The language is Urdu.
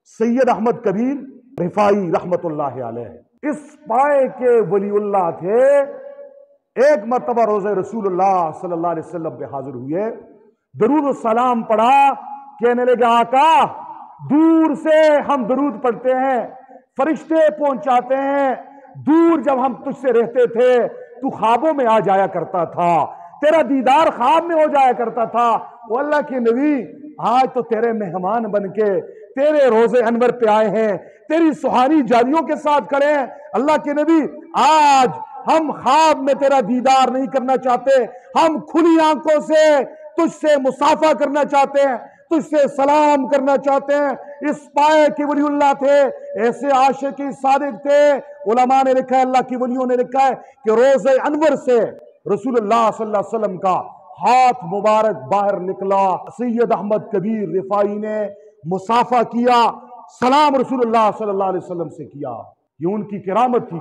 سید احمد کبیر رفائی رحمت اللہ علیہ اس پائے کے ولی اللہ تھے۔ ایک مرتبہ روزہ رسول اللہ صلی اللہ علیہ وسلم پہ حاضر ہوئے، درود و سلام پڑھا، کہنے لگے آقا دور سے ہم درود پڑھتے ہیں، فرشتے پہنچاتے ہیں، دور جب ہم تجھ سے رہتے تھے تو خوابوں میں آ جایا کرتا تھا، تیرا دیدار خواب میں ہو جایا کرتا تھا۔ وہ اللہ کے نبی آج تو تیرے مہمان بن کے تیرے روزے انور پہ آئے ہیں، تیری سہانی جاریوں کے ساتھ کھڑے ہیں۔ اللہ کے نبی آج ہم خواب میں تیرا دیدار نہیں کرنا چاہتے، ہم کھلی آنکھوں سے تجھ سے مصافحہ کرنا چاہتے ہیں، تجھ سے سلام کرنا چاہتے ہیں۔ اس پائے کے ولی اللہ تھے، ایسے عاشق صادق تھے۔ علماء نے لکھا ہے، اللہ کی ولیوں نے لکھا ہے کہ روزہ انور سے رسول اللہ صلی اللہ علیہ وسلم کا ہاتھ مبارک باہر نکلا، سید احمد کبیر رفائی نے مصافحہ کیا، سلام رسول اللہ صلی اللہ علیہ وسلم سے کیا۔ یہ ان کی کرامت تھی۔